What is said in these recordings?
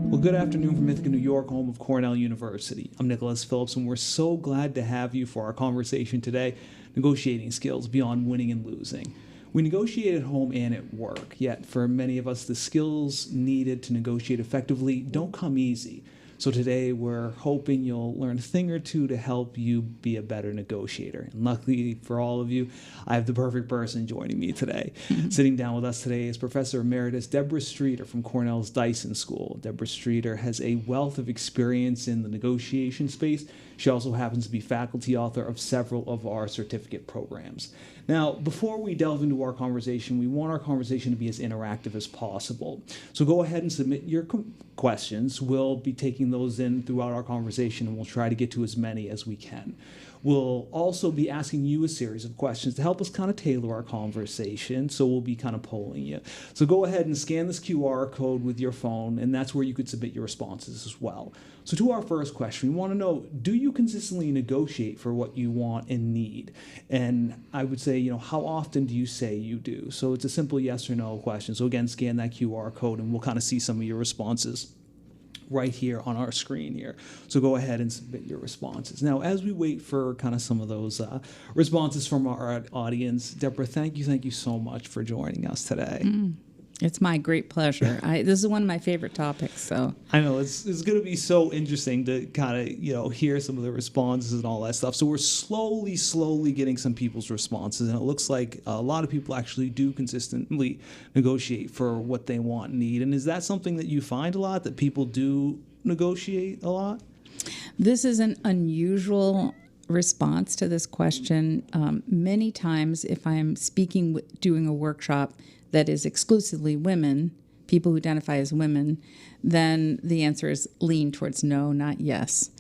Well, good afternoon from Ithaca, New York, home of Cornell University. I'm Nicholas Phillips, and we're so glad to have you for our conversation today, Negotiating Skills Beyond Winning and Losing. We negotiate at home and at work, yet for many of us, the skills needed to negotiate effectively don't come easy. So today, we're hoping you'll learn a thing or two to help you be a better negotiator. And luckily for all of you, I have the perfect person joining me today. Sitting down with us today is Professor Emeritus Deborah Streeter from Cornell's Dyson School. Deborah Streeter has a wealth of experience in the negotiation space. She also happens to be faculty author of several of our certificate programs. Now, before we delve into our conversation, we want our conversation to be as interactive as possible. So go ahead and submit your questions. We'll be taking those in throughout our conversation, and we'll try to get to as many as we can. We'll also be asking you a series of questions to help us kind of tailor our conversation, so we'll be kind of polling you. So go ahead and scan this QR code with your phone, and that's where you could submit your responses as well. So to our first question, we want to know, do you consistently negotiate for what you want and need? And I would say, how often do you say you do? So it's a simple yes or no question. So again, scan that QR code, and we'll kind of see some of your responses right here on our screen here. So go ahead and submit your responses. Now, as we wait for kind of some of those responses from our audience, Deborah, thank you so much for joining us today. It's my great pleasure. This is one of my favorite topics. So I know it's going to be so interesting to kind of hear some of the responses and all that stuff. So we're slowly getting some people's responses, and it looks like a lot of people actually do consistently negotiate for what they want and need. And is that something that you find a lot, that people do negotiate a lot? This is an unusual response to this question. Many times, if I'm doing a workshop that is exclusively women, people who identify as women, then the answer is lean towards no, not yes.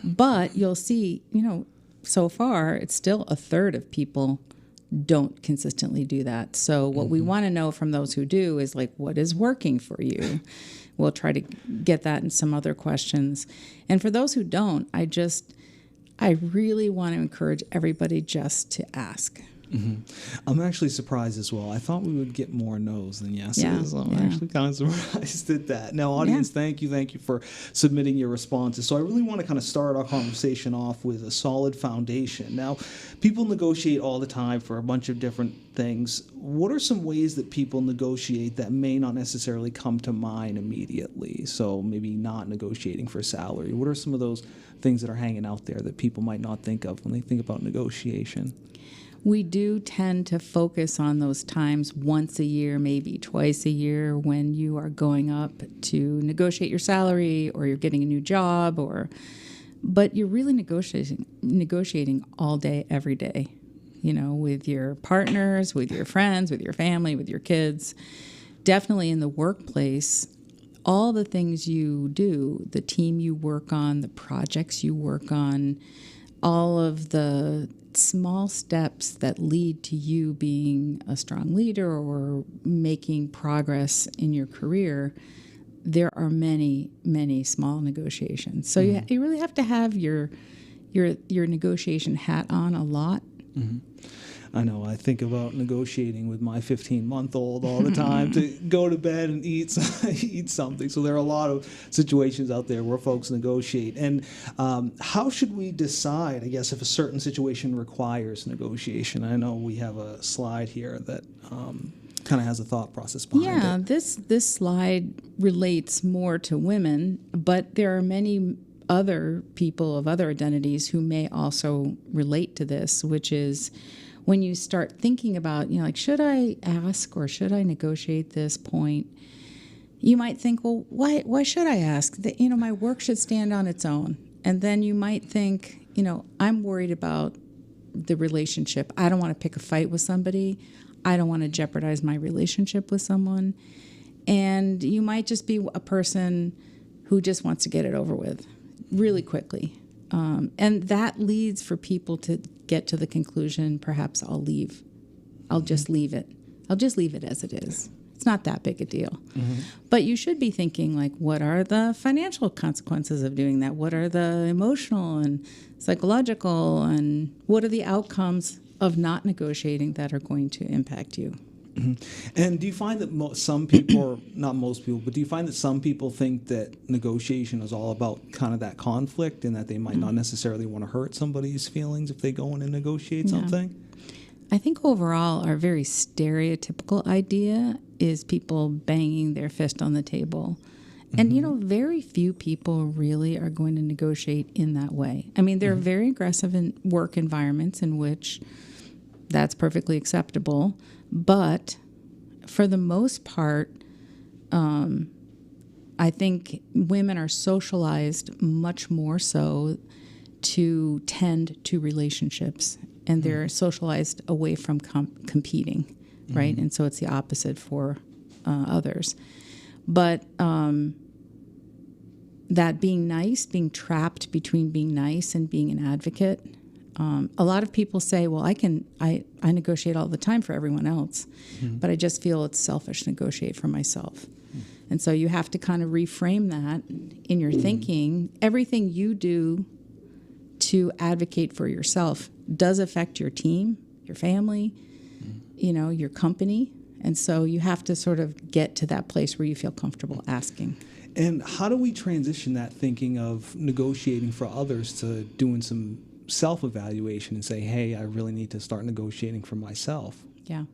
But you'll see, so far, it's still a third of people don't consistently do that. So what we want to know from those who do is what is working for you? We'll try to get that in some other questions. And for those who don't, I really want to encourage everybody just to ask. I'm actually surprised as well. I thought we would get more no's than yeses. Yeah, I'm actually kind of surprised at that. Now, audience, thank you for submitting your responses. So I really want to kind of start our conversation off with a solid foundation. Now, people negotiate all the time for a bunch of different things. What are some ways that people negotiate that may not necessarily come to mind immediately? So maybe not negotiating for salary. What are some of those things that are hanging out there that people might not think of when they think about negotiation? We do tend to focus on those times once a year, maybe twice a year, when you are going up to negotiate your salary or you're getting a new job, but you're really negotiating all day, every day, with your partners, with your friends, with your family, with your kids. Definitely in the workplace, all the things you do, the team you work on, the projects you work on, all of the small steps that lead to you being a strong leader or making progress in your career, there are many, many small negotiations. So you really have to have your negotiation hat on a lot. I know. I think about negotiating with my 15-month-old all the time to go to bed and eat something. So there are a lot of situations out there where folks negotiate. And how should we decide, I guess, if a certain situation requires negotiation? I know we have a slide here that kind of has a thought process behind it. Yeah, this slide relates more to women, but there are many other people of other identities who may also relate to this, which is when you start thinking about, should I ask or should I negotiate this point? You might think, well, why should I ask? That, my work should stand on its own. And then you might think, I'm worried about the relationship. I don't want to pick a fight with somebody. I don't want to jeopardize my relationship with someone. And you might just be a person who just wants to get it over with really quickly. And that leads for people to get to the conclusion, perhaps I'll leave. I'll just leave it. I'll just leave it as it is. It's not that big a deal. But you should be thinking, what are the financial consequences of doing that? What are the emotional and psychological, and what are the outcomes of not negotiating that are going to impact you? And do you find that some people, or not most people, but do you find that some people think that negotiation is all about kind of that conflict and that they might not necessarily want to hurt somebody's feelings if they go in and negotiate something? I think overall our very stereotypical idea is people banging their fist on the table. And, very few people really are going to negotiate in that way. I mean, there are very aggressive work environments in which that's perfectly acceptable. But for the most part, I think women are socialized much more so to tend to relationships. And they're socialized away from competing, right? And so it's the opposite for others. But that being nice, being trapped between being nice and being an advocate, a lot of people say, well, I negotiate all the time for everyone else, but I just feel it's selfish to negotiate for myself. And so you have to kind of reframe that in your thinking. Everything you do to advocate for yourself does affect your team, your family, your company. And so you have to sort of get to that place where you feel comfortable asking. And how do we transition that thinking of negotiating for others to doing some self-evaluation and say, hey, I really need to start negotiating for myself? Yeah.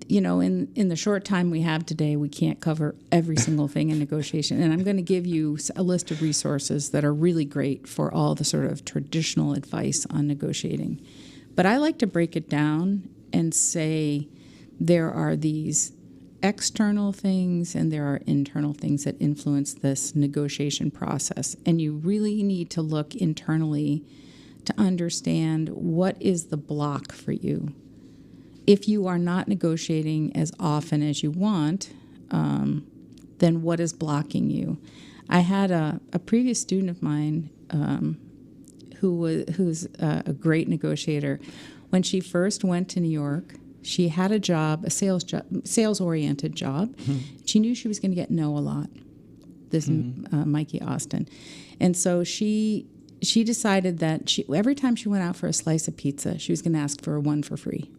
In the short time we have today, we can't cover every single thing in negotiation. And I'm going to give you a list of resources that are really great for all the sort of traditional advice on negotiating. But I like to break it down and say there are these external things and there are internal things that influence this negotiation process. And you really need to look internally to understand what is the block for you. If you are not negotiating as often as you want, then what is blocking you? I had a previous student of mine who's a great negotiator. When she first went to New York, she had a job, a sales-oriented job. She knew she was going to get no a lot, this Mikey Austin. And so she decided that every time she went out for a slice of pizza, she was going to ask for one for free.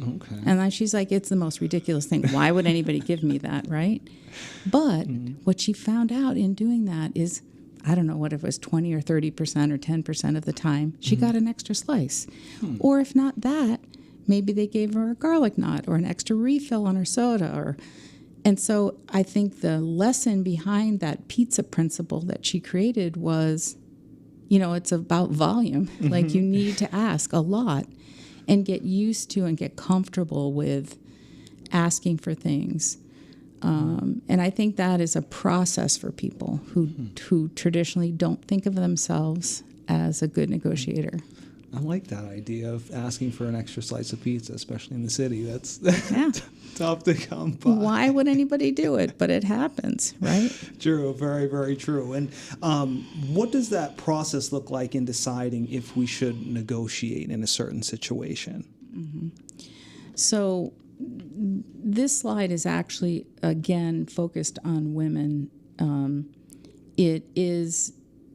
Okay. And then she's like, it's the most ridiculous thing. Why would anybody give me that, right? But what she found out in doing that is, I don't know what it was, 20 or 30% or 10% of the time, she got an extra slice. Or if not that, maybe they gave her a garlic knot or an extra refill on her soda. And so I think the lesson behind that pizza principle that she created was, it's about volume. Like you need to ask a lot and get used to and get comfortable with asking for things. And I think that is a process for people who traditionally don't think of themselves as a good negotiator. I like that idea of asking for an extra slice of pizza, especially in the city. That's tough to come by. Why would anybody do it? But it happens, right? True, very, very true. And what does that process look like in deciding if we should negotiate in a certain situation? So this slide is actually, again, focused on women.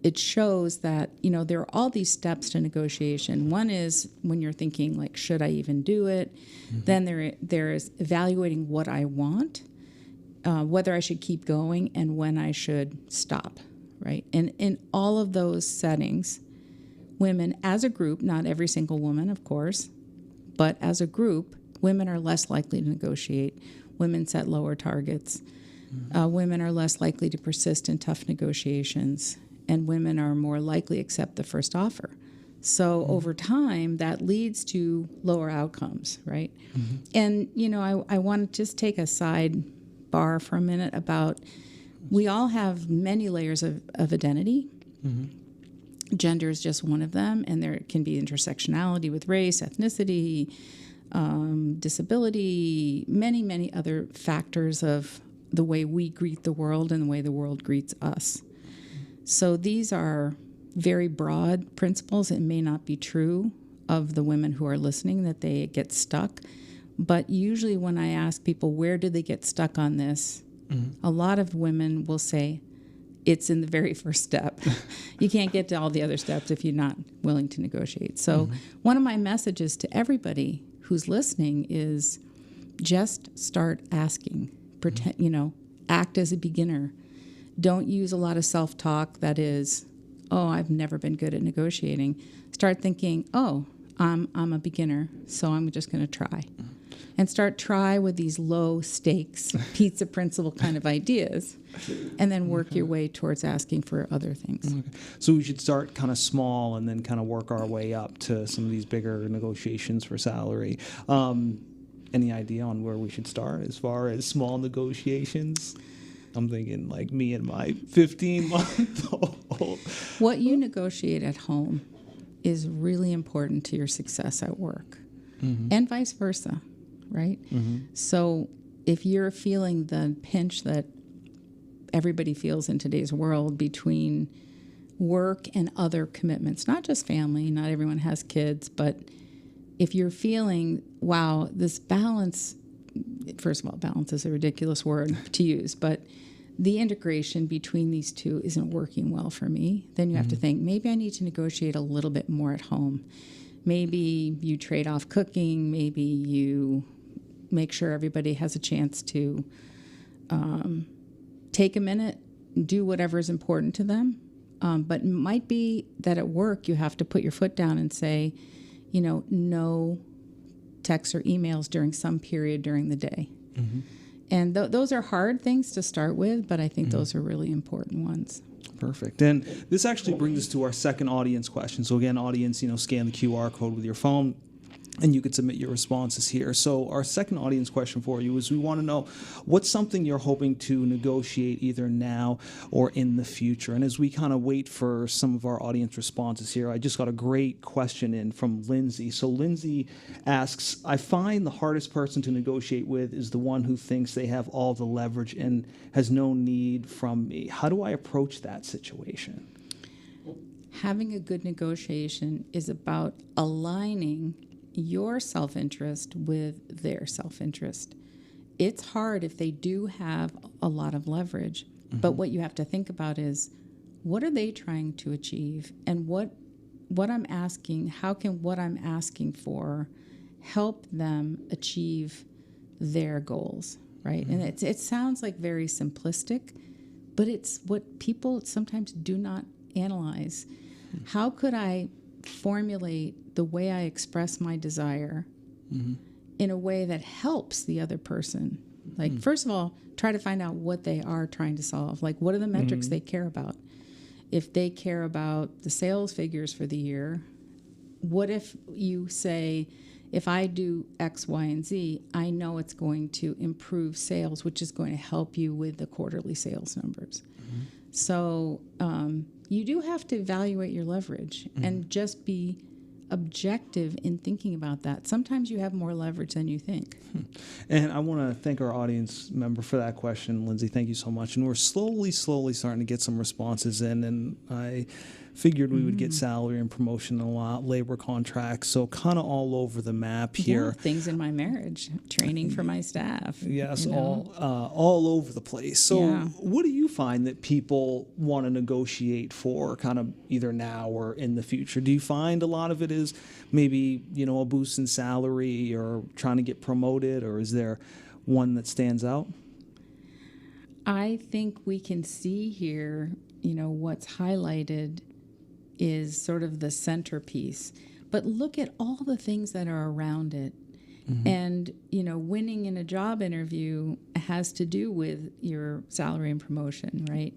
It shows that, there are all these steps to negotiation. One is when you're thinking, like, should I even do it? Then there is evaluating what I want, whether I should keep going, and when I should stop, right? And in all of those settings, women as a group, not every single woman, of course, but as a group, women are less likely to negotiate. Women set lower targets. Women are less likely to persist in tough negotiations. And women are more likely to accept the first offer. So over time, that leads to lower outcomes, right? And, I want to just take a sidebar for a minute about, we all have many layers of identity. Gender is just one of them, and there can be intersectionality with race, ethnicity, disability, many, many other factors of the way we greet the world and the way the world greets us. So these are very broad principles. It may not be true of the women who are listening that they get stuck. But usually when I ask people, where do they get stuck on this? A lot of women will say, it's in the very first step. You can't get to all the other steps if you're not willing to negotiate. So one of my messages to everybody who's listening is just start asking. Pretend, act as a beginner. Don't use a lot of self-talk that is, oh, I've never been good at negotiating. Start thinking, oh, I'm a beginner, so I'm just going to try. And try with these low stakes, pizza principle kind of ideas, and then work your way towards asking for other things. Okay. So we should start kind of small and then kind of work our way up to some of these bigger negotiations for salary. Any idea on where we should start as far as small negotiations? I'm thinking like me and my 15-month-old. What you negotiate at home is really important to your success at work, and vice versa, right? So if you're feeling the pinch that everybody feels in today's world between work and other commitments, not just family, not everyone has kids, but if you're feeling, wow, this balance, first of all, balance is a ridiculous word to use, but the integration between these two isn't working well for me, then you have to think, maybe I need to negotiate a little bit more at home. Maybe you trade off cooking, maybe you make sure everybody has a chance to take a minute, do whatever is important to them. But it might be that at work you have to put your foot down and say, no texts or emails during some period during the day. And those are hard things to start with, but I think those are really important ones. Perfect. And this actually brings us to our second audience question. So again, audience, scan the QR code with your phone, and you could submit your responses here. So our second audience question for you is we want to know what's something you're hoping to negotiate either now or in the future. And as we kind of wait for some of our audience responses here, I just got a great question in from Lindsay. So Lindsay asks, I find the hardest person to negotiate with is the one who thinks they have all the leverage and has no need from me. How do I approach that situation? Having a good negotiation is about aligning your self-interest with their self-interest. It's hard if they do have a lot of leverage, but what you have to think about is, what are they trying to achieve? And what I'm asking, how can what I'm asking for help them achieve their goals, right? And it sounds like very simplistic, but it's what people sometimes do not analyze. How could I formulate the way I express my desire in a way that helps the other person? Like, first of all, try to find out what they are trying to solve. Like, what are the metrics they care about? If they care about the sales figures for the year, what if you say, if I do X, Y, and Z, I know it's going to improve sales, which is going to help you with the quarterly sales numbers. So you do have to evaluate your leverage and just be objective in thinking about that. Sometimes you have more leverage than you think. And I want to thank our audience member for that question, Lindsay. Thank you so much. And we're slowly starting to get some responses in, and I figured we would get salary and promotion a lot, labor contracts, so kind of all over the map here. Yeah, things in my marriage, training for my staff. Yes, all over the place. So what do you find that people want to negotiate for kind of either now or in the future? Do you find a lot of it is maybe, a boost in salary or trying to get promoted, or is there one that stands out? I think we can see here, what's highlighted is sort of the centerpiece. But look at all the things that are around it. And, winning in a job interview has to do with your salary and promotion, right?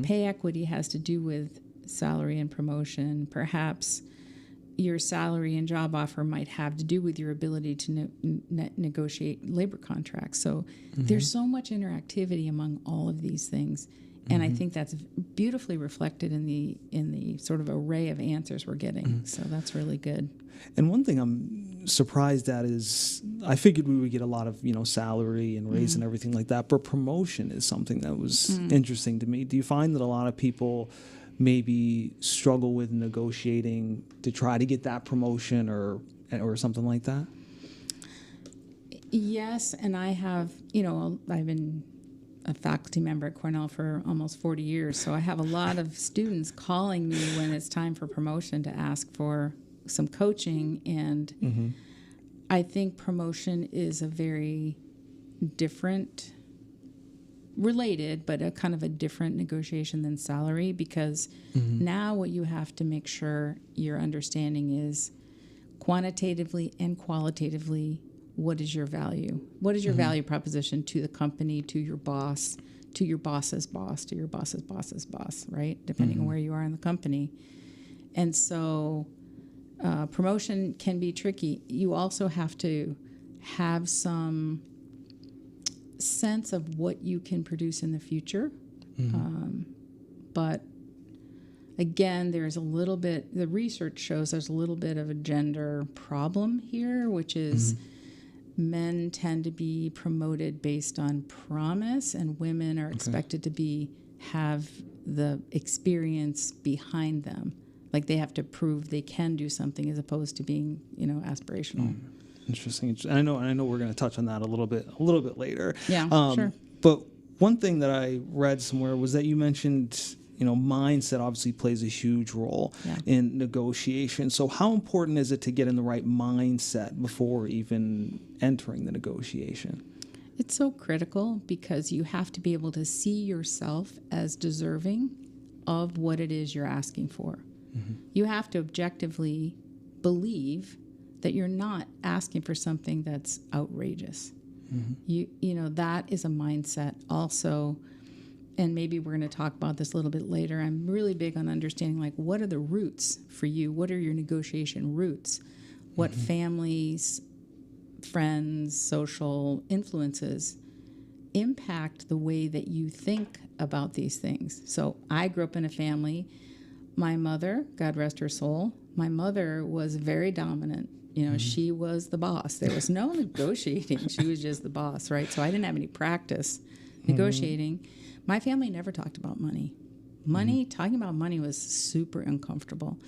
Pay equity has to do with salary and promotion. Perhaps your salary and job offer might have to do with your ability to negotiate labor contracts. So there's so much interactivity among all of these things. And I think that's beautifully reflected in the sort of array of answers we're getting. So that's really good. And one thing I'm surprised at is I figured we would get a lot of, salary and raise and everything like that, but promotion is something that was interesting to me. Do you find that a lot of people maybe struggle with negotiating to try to get that promotion or something like that? Yes, and I have, I've been a faculty member at Cornell for almost 40 years, so I have a lot of students calling me when it's time for promotion to ask for some coaching, and I think promotion is a very different, related, but a kind of a different negotiation than salary, because now what you have to make sure you're understanding is quantitatively and qualitatively, what is your value? What is your value proposition to the company, to your boss, to your boss's boss, to your boss's boss's boss, right? Depending on where you are in the company. And so promotion can be tricky. You also have to have some sense of what you can produce in the future. But again, there's a little bit, the research shows there's a little bit of a gender problem here, which is men tend to be promoted based on promise, and women are expected to have the experience behind them. Like they have to prove they can do something as opposed to being, aspirational. Interesting. I know we're going to touch on that a little bit later. Yeah, sure. But one thing that I read somewhere was that you mentioned, mindset obviously plays a huge role in negotiation. So how important is it to get in the right mindset before even entering the negotiation? It's so critical because you have to be able to see yourself as deserving of what it is you're asking for. You have to objectively believe that you're not asking for something that's outrageous. That is a mindset also. And maybe we're going to talk about this a little bit later. I'm really big on understanding, like, what are the roots for you? What are your negotiation roots? What families, friends, social influences impact the way that you think about these things? So I grew up in a family. My mother, God rest her soul, my mother was very dominant. She was the boss. There was no negotiating. She was just the boss, right? So I didn't have any practice negotiating. My family never talked about money. Talking about money was super uncomfortable.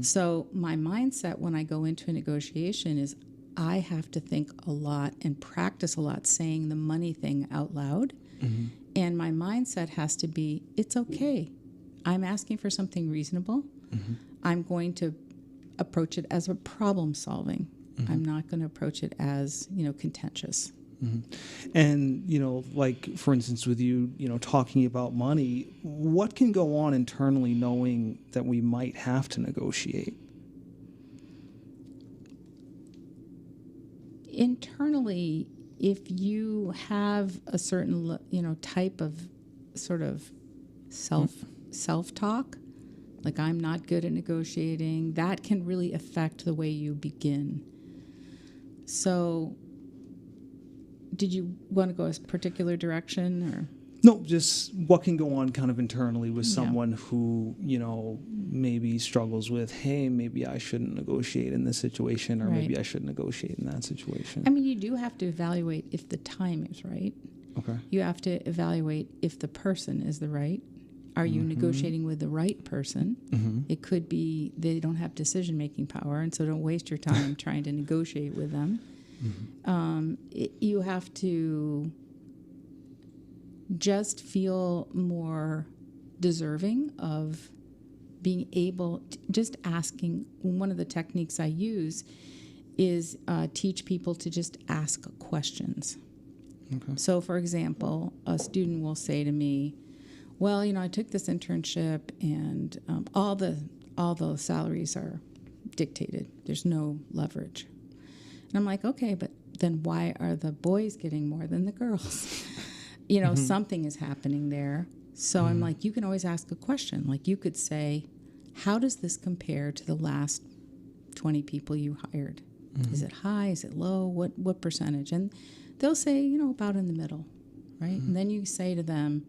So my mindset when I go into a negotiation is I have to think a lot and practice a lot saying the money thing out loud. And my mindset has to be, it's okay. I'm asking for something reasonable. I'm going to approach it as a problem solving. I'm not going to approach it as, contentious. And, like, for instance, with you, talking about money, what can go on internally knowing that we might have to negotiate? Internally, if you have a certain, type of sort of self-talk, like I'm not good at negotiating, that can really affect the way you begin. So did you want to go a particular direction or? No, just what can go on kind of internally with someone who, maybe struggles with, hey, maybe I shouldn't negotiate in this situation, or maybe I should negotiate in that situation. I mean, you do have to evaluate if the time is right. Okay. You have to evaluate if the person is the right. Are you negotiating with the right person? It could be they don't have decision-making power, and so don't waste your time trying to negotiate with them. You have to just feel more deserving of being able to, just asking. One of the techniques I use is teach people to just ask questions. So, for example, a student will say to me, well, I took this internship and all the salaries are dictated. There's no leverage. And I'm like, okay, but then why are the boys getting more than the girls? Something is happening there. So I'm like, you can always ask a question. Like you could say, how does this compare to the last 20 people you hired? Is it high? Is it low? What percentage? And they'll say, about in the middle, right? And then you say to them,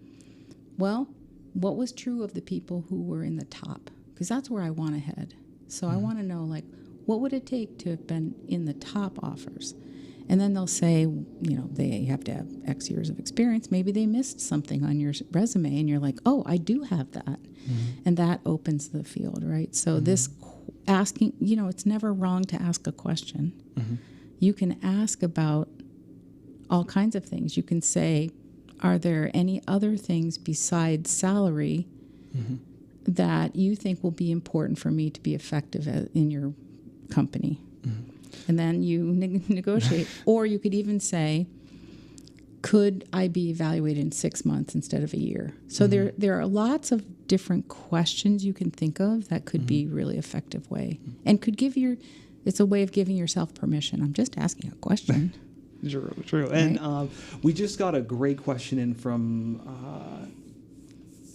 well, what was true of the people who were in the top? Because that's where I want to head. So I want to know, like, what would it take to have been in the top offers? And then they'll say, they have to have X years of experience. Maybe they missed something on your resume, and you're like, oh, I do have that. And that opens the field, right? So this asking, it's never wrong to ask a question. You can ask about all kinds of things. You can say, are there any other things besides salary that you think will be important for me to be effective in your company? And then you negotiate. Or you could even say, could I be evaluated in 6 months instead of a year? So there are lots of different questions you can think of that could be really effective way, and could give it's a way of giving yourself permission. I'm just asking a question. True. And we just got a great question in from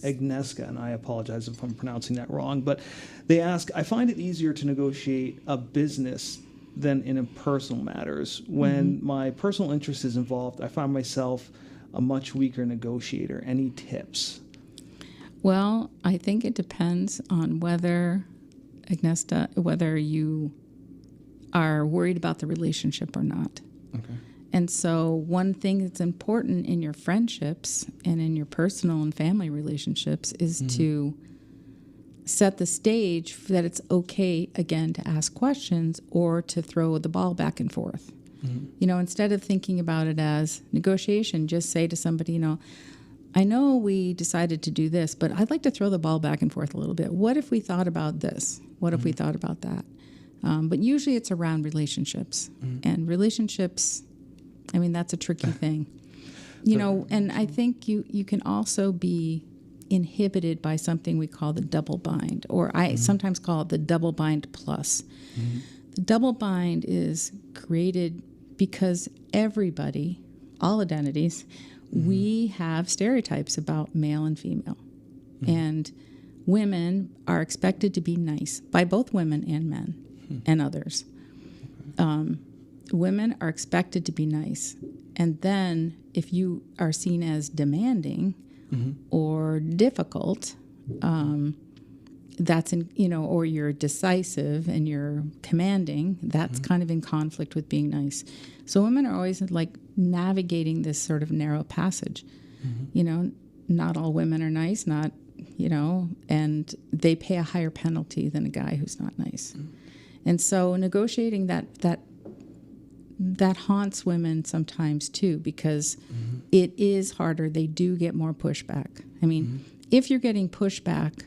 Agnieszka, and I apologize if I'm pronouncing that wrong, but they ask, I find it easier to negotiate a business than in personal matters. When my personal interest is involved, I find myself a much weaker negotiator. Any tips? Well, I think it depends on whether you are worried about the relationship or not. Okay. And so one thing that's important in your friendships and in your personal and family relationships is to set the stage that it's okay, again, to ask questions or to throw the ball back and forth. Instead of thinking about it as negotiation, just say to somebody, I know we decided to do this, but I'd like to throw the ball back and forth a little bit. What if we thought about this? What if we thought about that? But usually it's around relationships. And relationships, that's a tricky thing. And I think you can also be inhibited by something we call the double bind, or I sometimes call it the double bind plus. The double bind is created because everybody, all identities, we have stereotypes about male and female. And women are expected to be nice by both women and men and others. Women are expected to be nice. And then if you are seen as demanding or difficult, that's or you're decisive and you're commanding, that's kind of in conflict with being nice. So women are always like navigating this sort of narrow passage. Not all women are nice, and they pay a higher penalty than a guy who's not nice. And so negotiating that haunts women sometimes too, because it is harder. They do get more pushback. If you're getting pushback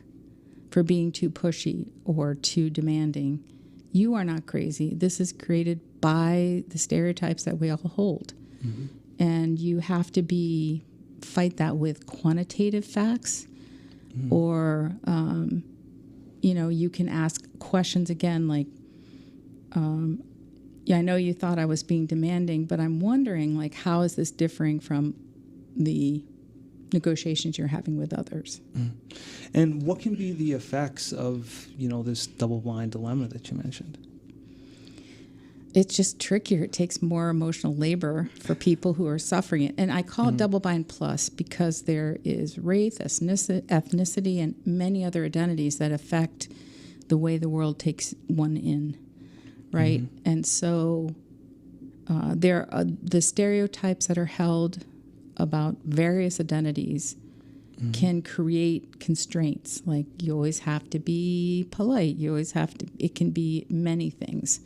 for being too pushy or too demanding, you are not crazy. This is created by the stereotypes that we all hold. And you have to fight that with quantitative facts, or, you can ask questions again like, I know you thought I was being demanding, but I'm wondering, how is this differing from the negotiations you're having with others? And what can be the effects of, this double-blind dilemma that you mentioned? It's just trickier. It takes more emotional labor for people who are suffering it. And I call it double-bind plus because there is race, ethnicity, and many other identities that affect the way the world takes one in. Right? And so there are the stereotypes that are held about various identities can create constraints. Like you always have to be polite. You always have to, it can be many things.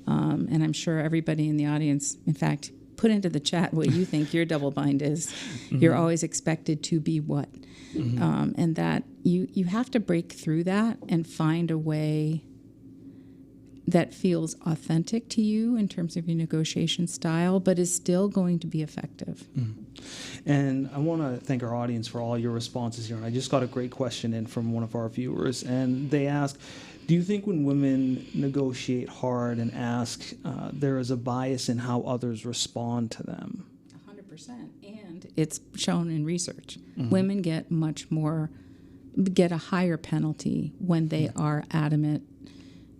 And I'm sure everybody in the audience, in fact, put into the chat what you think your double bind is. You're always expected to be what? And that you have to break through that and find a way that feels authentic to you in terms of your negotiation style, but is still going to be effective. And I want to thank our audience for all your responses here. And I just got a great question in from one of our viewers, and they ask, do you think when women negotiate hard and ask, there is a bias in how others respond to them? 100%. And it's shown in research. Women get get a higher penalty when they are adamant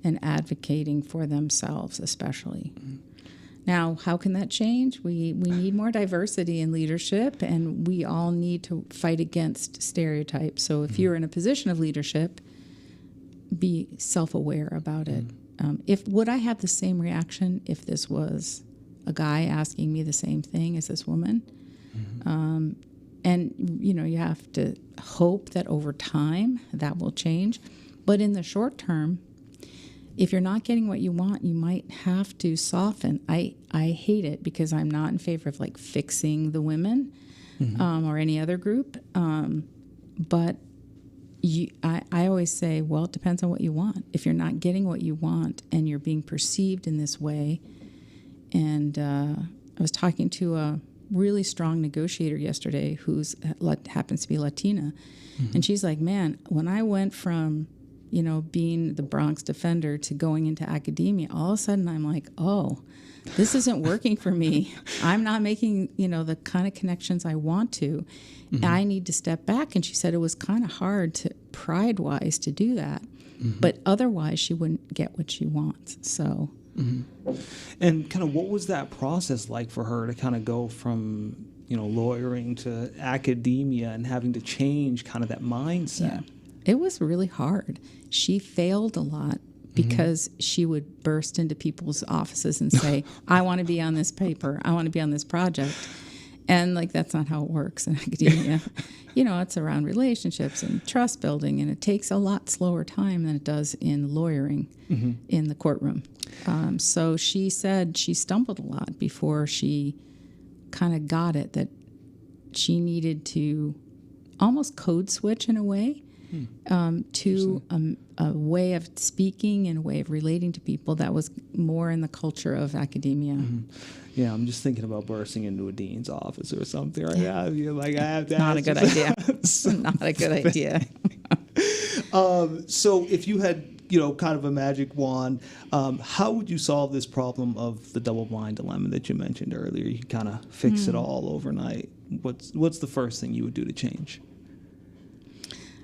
and advocating for themselves, especially. Now, how can that change? We need more diversity in leadership, and we all need to fight against stereotypes. So if you're in a position of leadership, be self-aware about it. Would I have the same reaction if this was a guy asking me the same thing as this woman? And, you have to hope that over time that will change. But in the short term, if you're not getting what you want, you might have to soften. I hate it because I'm not in favor of fixing the women or any other group. But I always say, well, it depends on what you want. If you're not getting what you want and you're being perceived in this way, and I was talking to a really strong negotiator yesterday who's happens to be Latina, and she's like, man, when I went from being the Bronx defender to going into academia, all of a sudden I'm like, oh, this isn't working for me. I'm not making, the kind of connections I want to. I need to step back. And she said it was kind of hard to pride-wise to do that. But otherwise she wouldn't get what she wants. So. And kind of what was that process like for her to kind of go from, lawyering to academia and having to change kind of that mindset? Yeah. It was really hard. She failed a lot because she would burst into people's offices and say, I want to be on this paper. I want to be on this project. And that's not how it works in academia. It's around relationships and trust building, and it takes a lot slower time than it does in lawyering in the courtroom. So she said she stumbled a lot before she kind of got it, that she needed to almost code switch in a way to a way of speaking and a way of relating to people that was more in the culture of academia. Yeah, I'm just thinking about bursting into a dean's office or something. Right? Yeah, I have to. Not a good idea. Not a good idea. So if you had, kind of a magic wand, how would you solve this problem of the double-blind dilemma that you mentioned earlier? You kind of fix it all overnight. What's the first thing you would do to change?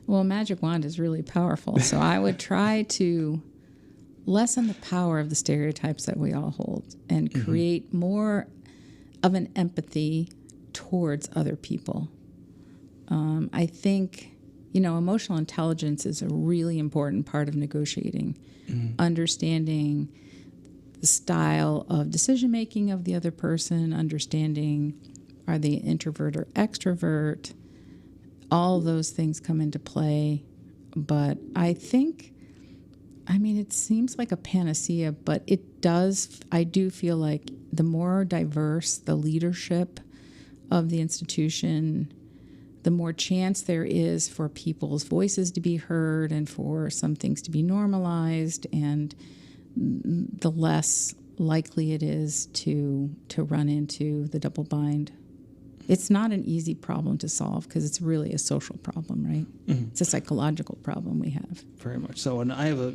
Well, a magic wand is really powerful. So I would try to lessen the power of the stereotypes that we all hold and create more of an empathy towards other people. I think, emotional intelligence is a really important part of negotiating. Understanding the style of decision-making of the other person, understanding are they introvert or extrovert. All those things come into play. But I think, it seems like a panacea, but I do feel like the more diverse the leadership of the institution, the more chance there is for people's voices to be heard and for some things to be normalized, and the less likely it is to run into the double bind. It's not an easy problem to solve because it's really a social problem, right? It's a psychological problem we have. Very much so. And I have a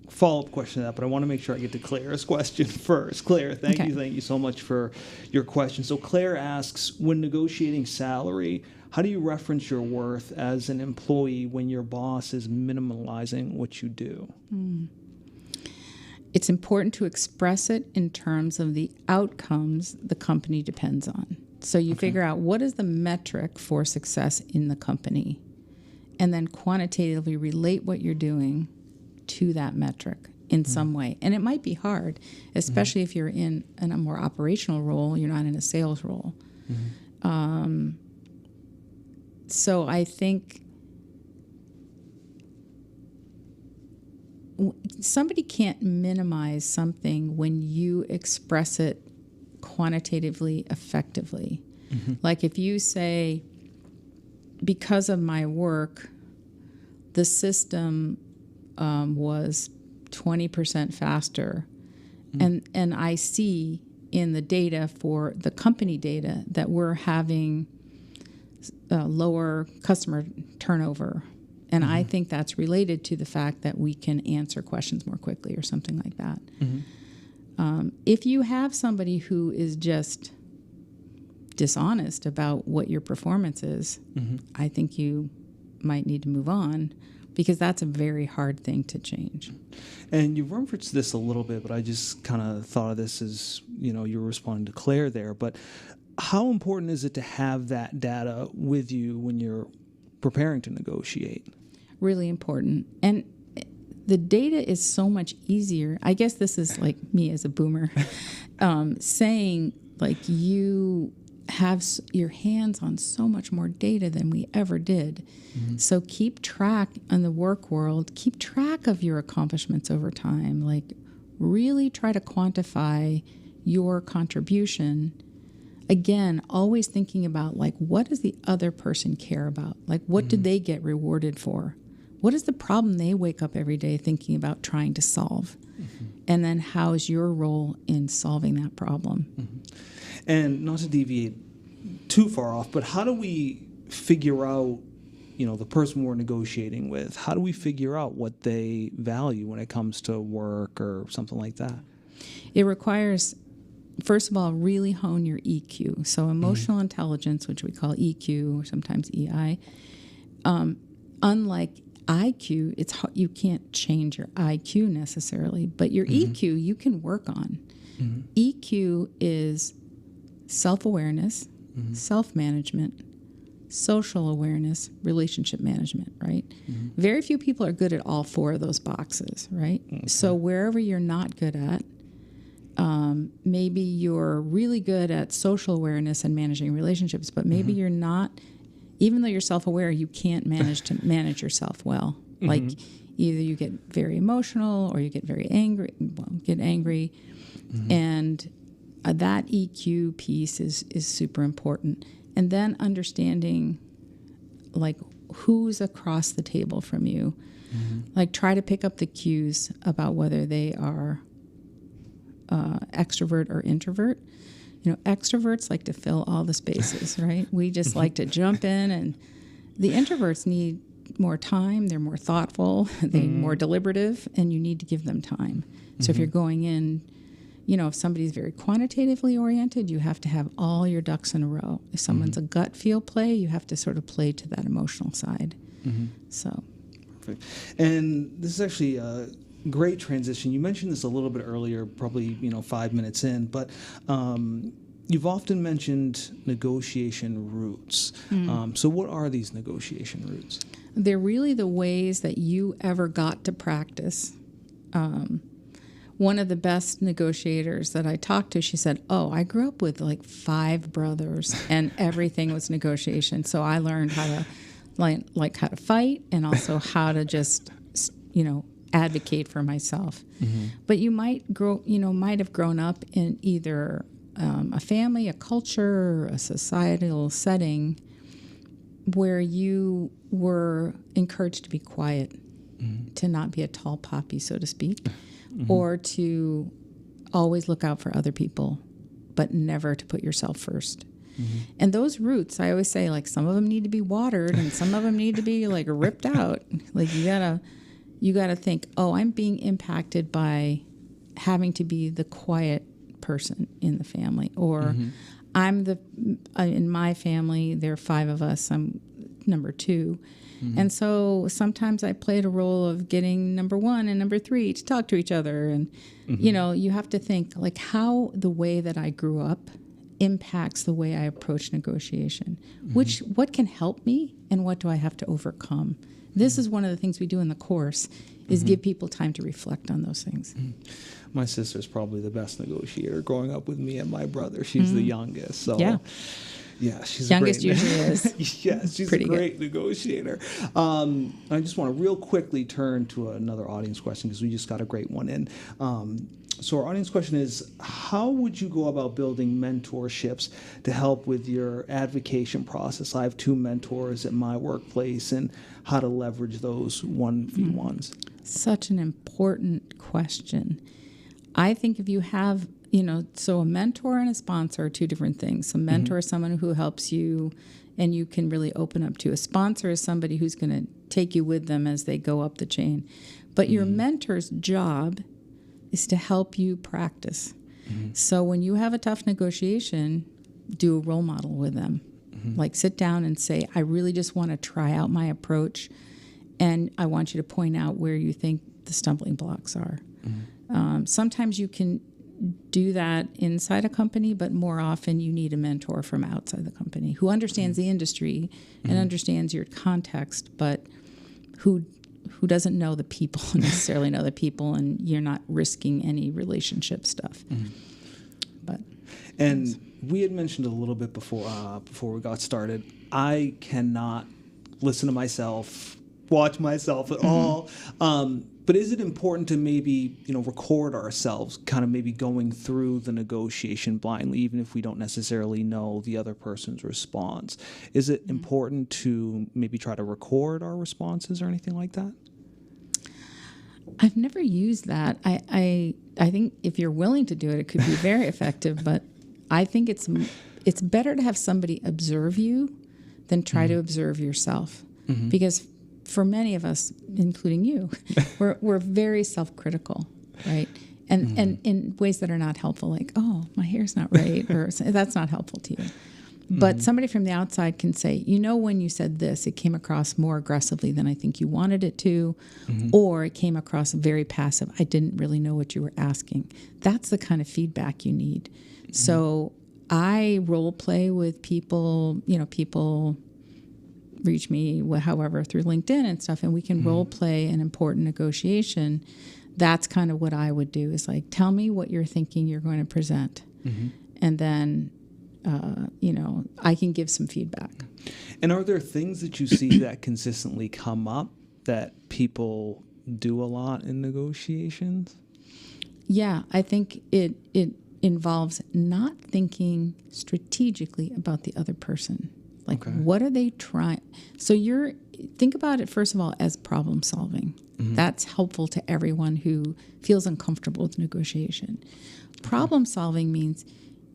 follow-up question to that, but I want to make sure I get to Claire's question first. Claire, thank you so much for your question. So Claire asks, when negotiating salary, how do you reference your worth as an employee when your boss is minimalizing what you do? It's important to express it in terms of the outcomes the company depends on. So you figure out what is the metric for success in the company, and then quantitatively relate what you're doing to that metric in some way. And it might be hard, especially if you're in a more operational role, you're not in a sales role. So I think somebody can't minimize something when you express it quantitatively effectively. Like if you say, because of my work, the system was 20% faster, and I see in the data for the company data that we're having lower customer turnover. And I think that's related to the fact that we can answer questions more quickly or something like that. If you have somebody who is just dishonest about what your performance is, I think you might need to move on, because that's a very hard thing to change. And you've referenced this a little bit, but I just kind of thought of this as, you were responding to Claire there. But how important is it to have that data with you when you're preparing to negotiate? Really important. And the data is so much easier. I guess this is like me as a boomer saying, you have your hands on so much more data than we ever did. So keep track in the work world, keep track of your accomplishments over time. Really try to quantify your contribution. Again, always thinking about what does the other person care about? What did they get rewarded for? what is the problem they wake up every day thinking about trying to solve? And then how's your role in solving that problem? And not to deviate too far off, but how do we figure out, the person we're negotiating with, how do we figure out what they value when it comes to work or something like that? It requires, first of all, really hone your EQ. So emotional intelligence, which we call EQ or sometimes EI, unlike IQ, you can't change your IQ necessarily, but your EQ you can work on. EQ is self-awareness, self-management, social awareness, relationship management, right? Very few people are good at all four of those boxes, right? So wherever you're not good at, maybe you're really good at social awareness and managing relationships, but maybe you're not. Even though you're self-aware, you can't manage to manage yourself well. Like either you get very emotional or you get very angry. And that EQ piece is super important. And then understanding, like, who's across the table from you. Like, try to pick up the cues about whether they are extrovert or introvert. Extroverts like to fill all the spaces, right? We just like to jump in, and the introverts need more time. They're more thoughtful. They're more deliberative, and you need to give them time. So if you're going in, if somebody's very quantitatively oriented, you have to have all your ducks in a row. If someone's a gut feel play, you have to sort of play to that emotional side. So, perfect. And this is actually great transition. You mentioned this a little bit earlier, probably 5 minutes in, but you've often mentioned negotiation routes. So what are these negotiation routes? They're really the ways that you ever got to practice. One of the best negotiators that I talked to, she said, I grew up with like 5 brothers and everything was negotiation. So I learned how to like how to fight and also how to just, advocate for myself. But you might have grown up in either a family, a culture, a societal setting where you were encouraged to be quiet, to not be a tall poppy, so to speak, or to always look out for other people, but never to put yourself first. And those roots, I always say, like, some of them need to be watered and some of them need to be like ripped out. Like, you gotta think, I'm being impacted by having to be the quiet person in the family, or I'm in my family, there are 5 of us, I'm number 2. And so sometimes I played a role of getting number 1 and number 3 to talk to each other. And, you have to think, like, how the way that I grew up impacts the way I approach negotiation. What can help me and what do I have to overcome? This is one of the things we do in the course, is give people time to reflect on those things. My sister's probably the best negotiator growing up with me and my brother. She's the youngest. So yeah, she's youngest a great, usually is. Yeah, she's pretty a great good negotiator. I just want to real quickly turn to another audience question because we just got a great one in. So our audience question is, how would you go about building mentorships to help with your advocation process? I have 2 mentors at my workplace, and how to leverage those 1v1s. Such an important question. I think if you have, so a mentor and a sponsor are 2 different things. A mentor is someone who helps you and you can really open up to. A sponsor is somebody who's going to take you with them as they go up the chain. But your mentor's job is to help you practice. So when you have a tough negotiation, do a role model with them. Like, sit down and say, I really just want to try out my approach, and I want you to point out where you think the stumbling blocks are. Sometimes you can do that inside a company, but more often you need a mentor from outside the company who understands the industry and understands your context, but who doesn't know the people, necessarily know the people, and you're not risking any relationship stuff. And we had mentioned a little bit before we got started, I cannot listen to myself, watch myself at all. But is it important to maybe, record ourselves kind of maybe going through the negotiation blindly, even if we don't necessarily know the other person's response? Is it important to maybe try to record our responses or anything like that? I've never used that. I think if you're willing to do it, it could be very effective, but I think it's better to have somebody observe you than try to observe yourself. Because for many of us, including you, we're very self-critical, right? And in ways that are not helpful, like, oh, my hair's not right, or that's not helpful to you. But somebody from the outside can say, when you said this, it came across more aggressively than I think you wanted it to, or it came across very passive. I didn't really know what you were asking. That's the kind of feedback you need. So I role play with people, people reach me, however, through LinkedIn and stuff, and we can role play an important negotiation. That's kind of what I would do, is like, tell me what you're thinking you're going to present. And then, I can give some feedback. And are there things that you see that consistently come up that people do a lot in negotiations? Yeah, I think it involves not thinking strategically about the other person. Like, what are they trying? So think about it, first of all, as problem solving. That's helpful to everyone who feels uncomfortable with negotiation. Problem solving means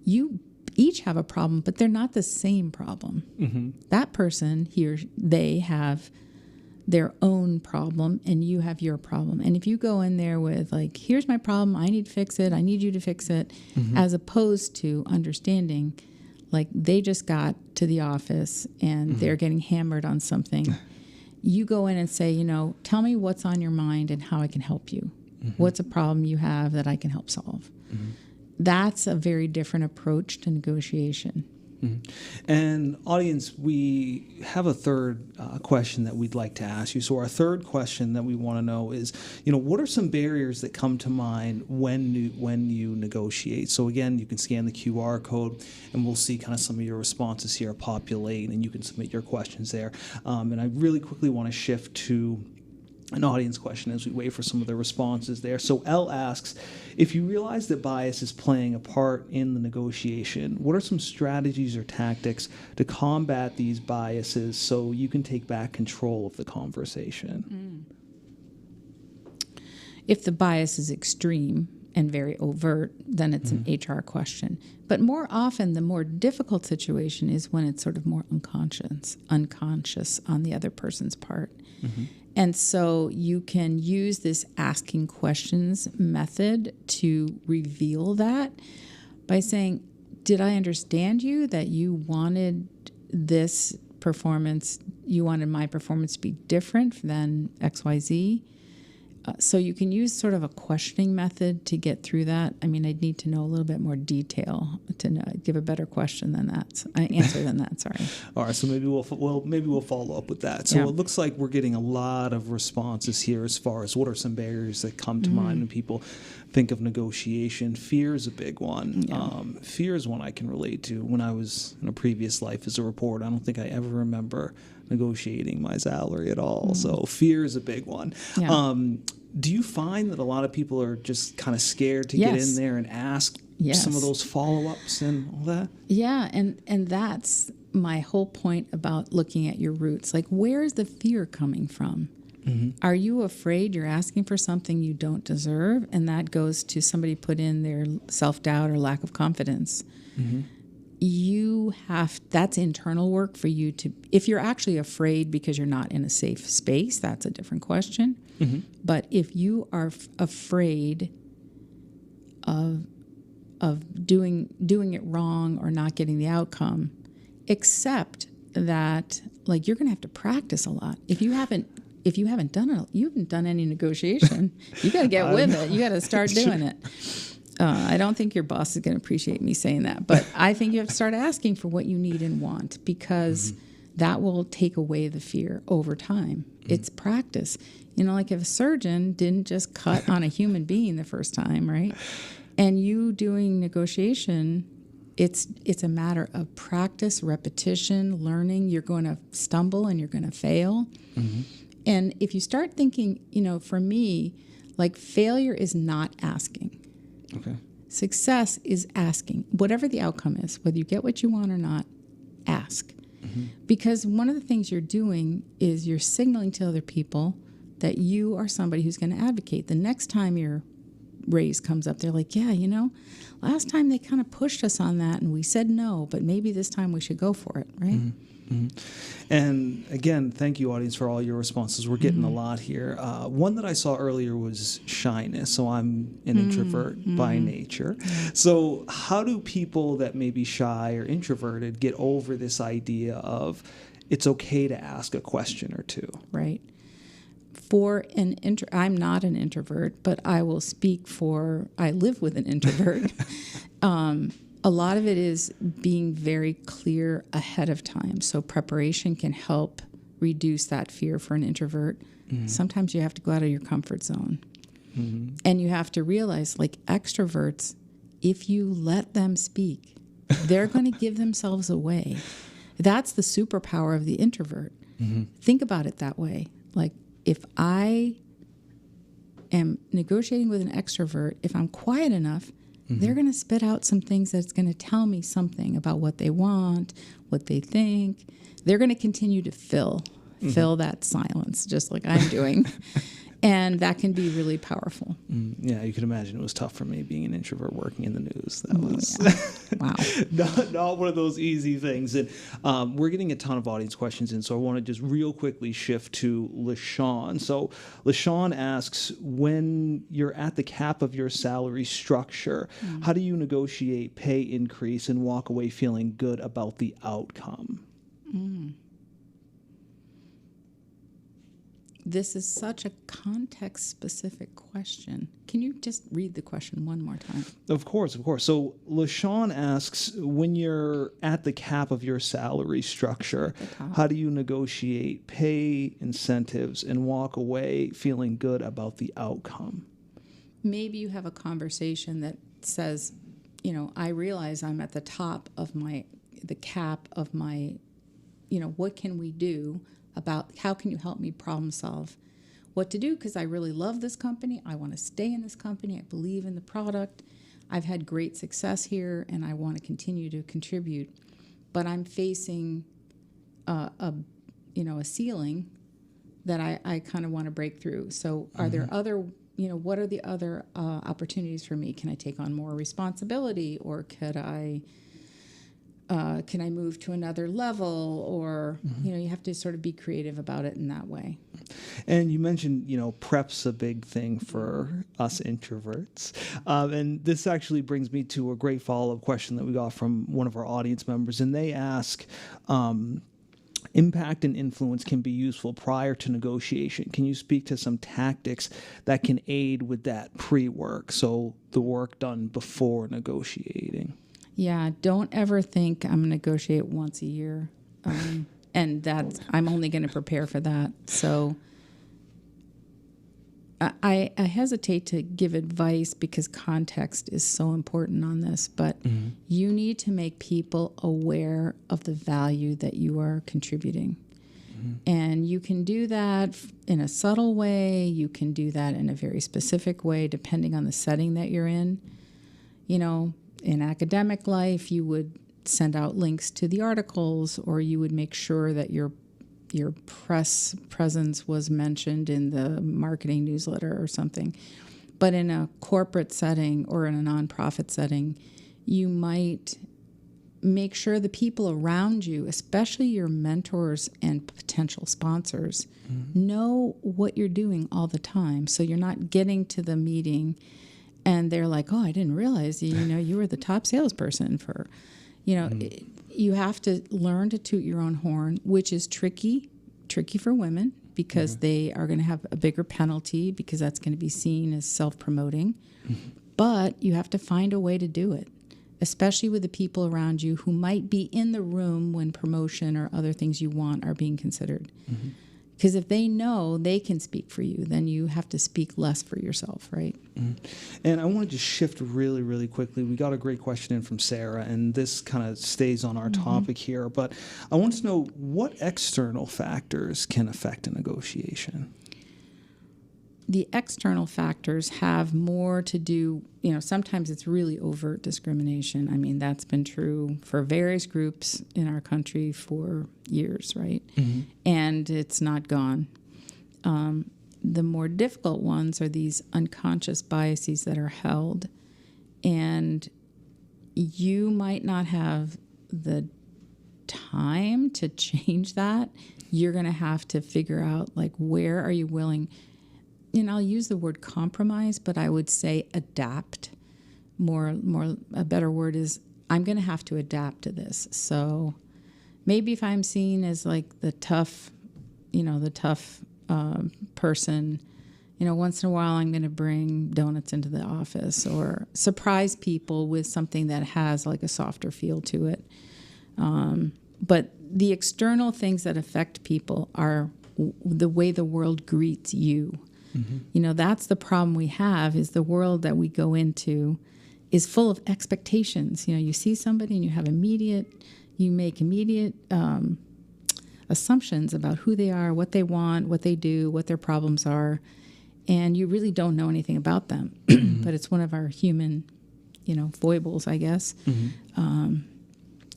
you each have a problem, but they're not the same problem. That person, they have their own problem, and you have your problem. And if you go in there with, like, here's my problem, I need to fix it, I need you to fix it, as opposed to understanding, like, they just got to the office and they're getting hammered on something. You go in and say, tell me what's on your mind and how I can help you. What's a problem you have that I can help solve? That's a very different approach to negotiation. And audience, we have a third question that we'd like to ask you. So our third question that we want to know is, what are some barriers that come to mind when you negotiate? So again, you can scan the QR code and we'll see kind of some of your responses here populate, and you can submit your questions there. And I really quickly want to shift to an audience question as we wait for some of the responses there. So Elle asks, if you realize that bias is playing a part in the negotiation, what are some strategies or tactics to combat these biases so you can take back control of the conversation? If the bias is extreme and very overt, then it's an HR question. But more often, the more difficult situation is when it's sort of more unconscious on the other person's part. And so you can use this asking questions method to reveal that by saying, did I understand you that you wanted this performance, you wanted my performance to be different than XYZ? So you can use sort of a questioning method to get through that. I mean, I'd need to know a little bit more detail to give a better question than that. Answer than that. Sorry. All right. So maybe we'll follow up with that. So it looks like we're getting a lot of responses here as far as what are some barriers that come to mind when people think of negotiation. Fear is a big one. Yeah. Fear is one I can relate to. When I was in a previous life as a reporter, I don't think I ever remember negotiating my salary at all. So fear is a big one. Yeah. Do you find that a lot of people are just kind of scared to get in there and ask some of those follow-ups and all that? Yeah, and that's my whole point about looking at your roots. Like, where is the fear coming from? Are you afraid you're asking for something you don't deserve? And that goes to somebody put in their self-doubt or lack of confidence. That's internal work for you to, if you're actually afraid because you're not in a safe space, that's a different question. But if you are afraid of doing it wrong or not getting the outcome, accept that, like, you're going to have to practice a lot. If you haven't done any negotiation, you got to get with it. You got to start doing it. I don't think your boss is going to appreciate me saying that, but I think you have to start asking for what you need and want, because that will take away the fear over time. It's practice. Like if a surgeon didn't just cut on a human being the first time, right? And you doing negotiation, it's a matter of practice, repetition, learning. You're going to stumble and you're going to fail. And if you start thinking, for me, like failure is not asking. Okay. Success is asking, whatever the outcome is, whether you get what you want or not, ask. Mm-hmm. Because one of the things you're doing is you're signaling to other people that you are somebody who's going to advocate. The next time your raise comes up, they're like, yeah, last time they kind of pushed us on that and we said no, but maybe this time we should go for it, right? Mm-hmm. Mm-hmm. And again, thank you, audience, for all your responses. We're getting a lot here. One that I saw earlier was shyness. So I'm an introvert by nature. So how do people that may be shy or introverted get over this idea of it's okay to ask a question or two? Right. For I'm not an introvert, but I will speak for, I live with an introvert. A lot of it is being very clear ahead of time. So preparation can help reduce that fear for an introvert. Mm-hmm. Sometimes you have to go out of your comfort zone. Mm-hmm. And you have to realize, like extroverts, if you let them speak, they're going to give themselves away. That's the superpower of the introvert. Mm-hmm. Think about it that way. Like, if I am negotiating with an extrovert, if I'm quiet enough, they're going to spit out some things that's going to tell me something about what they want, what they think. They're going to continue to fill that silence, just like I'm doing. And that can be really powerful. Yeah, you can imagine it was tough for me being an introvert working in the news. That was wow. not one of those easy things. And we're getting a ton of audience questions in, so I want to just real quickly shift to LaShawn. So LaShawn asks, when you're at the cap of your salary structure, how do you negotiate pay increase and walk away feeling good about the outcome? This is such a context-specific question. Can you just read the question one more time? Of course. So LaShawn asks, when you're at the cap of your salary structure, how do you negotiate pay, incentives, and walk away feeling good about the outcome? Maybe you have a conversation that says, I realize I'm at the top of the cap of my, what can we do about how can you help me problem solve what to do, because I really love this company. I want to stay in this company. I believe in the product. I've had great success here, and I want to continue to contribute. But I'm facing a ceiling that I kind of want to break through. So are there other, what are the other opportunities for me? Can I take on more responsibility, or can I move to another level? Or, you have to sort of be creative about it in that way. And you mentioned, prep's a big thing for us introverts. And this actually brings me to a great follow-up question that we got from one of our audience members. And they ask, impact and influence can be useful prior to negotiation. Can you speak to some tactics that can aid with that pre-work, so the work done before negotiating? Yeah, don't ever think I'm going to negotiate once a year. And I'm only going to prepare for that. So I hesitate to give advice because context is so important on this, but you need to make people aware of the value that you are contributing. And you can do that in a subtle way. You can do that in a very specific way, depending on the setting that you're in. In academic life, you would send out links to the articles, or you would make sure that your press presence was mentioned in the marketing newsletter or something. But in a corporate setting or in a nonprofit setting, you might make sure the people around you, especially your mentors and potential sponsors, know what you're doing all the time. So you're not getting to the meeting and they're like, oh, I didn't realize, you were the top salesperson for, you have to learn to toot your own horn, which is tricky for women because they are going to have a bigger penalty because that's going to be seen as self-promoting. But you have to find a way to do it, especially with the people around you who might be in the room when promotion or other things you want are being considered. Because if they know they can speak for you, then you have to speak less for yourself, right? Mm-hmm. And I want to just shift really, really quickly. We got a great question in from Sarah, and this kind of stays on our topic here. But I want to know, what external factors can affect a negotiation? The external factors have more to do, sometimes it's really overt discrimination. I mean, that's been true for various groups in our country for years, right? Mm-hmm. And it's not gone. The more difficult ones are these unconscious biases that are held, and you might not have the time to change that. You're going to have to figure out, like, where are you willing. I'll use the word compromise, but I would say adapt. A better word is, I'm going to have to adapt to this. So maybe if I'm seen as like the tough person, once in a while I'm going to bring donuts into the office or surprise people with something that has like a softer feel to it. But the external things that affect people are the way the world greets you. Mm-hmm. That's the problem we have, is the world that we go into is full of expectations. You see somebody and you make immediate assumptions about who they are, what they want, what they do, what their problems are, and you really don't know anything about them. Mm-hmm. But it's one of our human, foibles, I guess. Mm-hmm.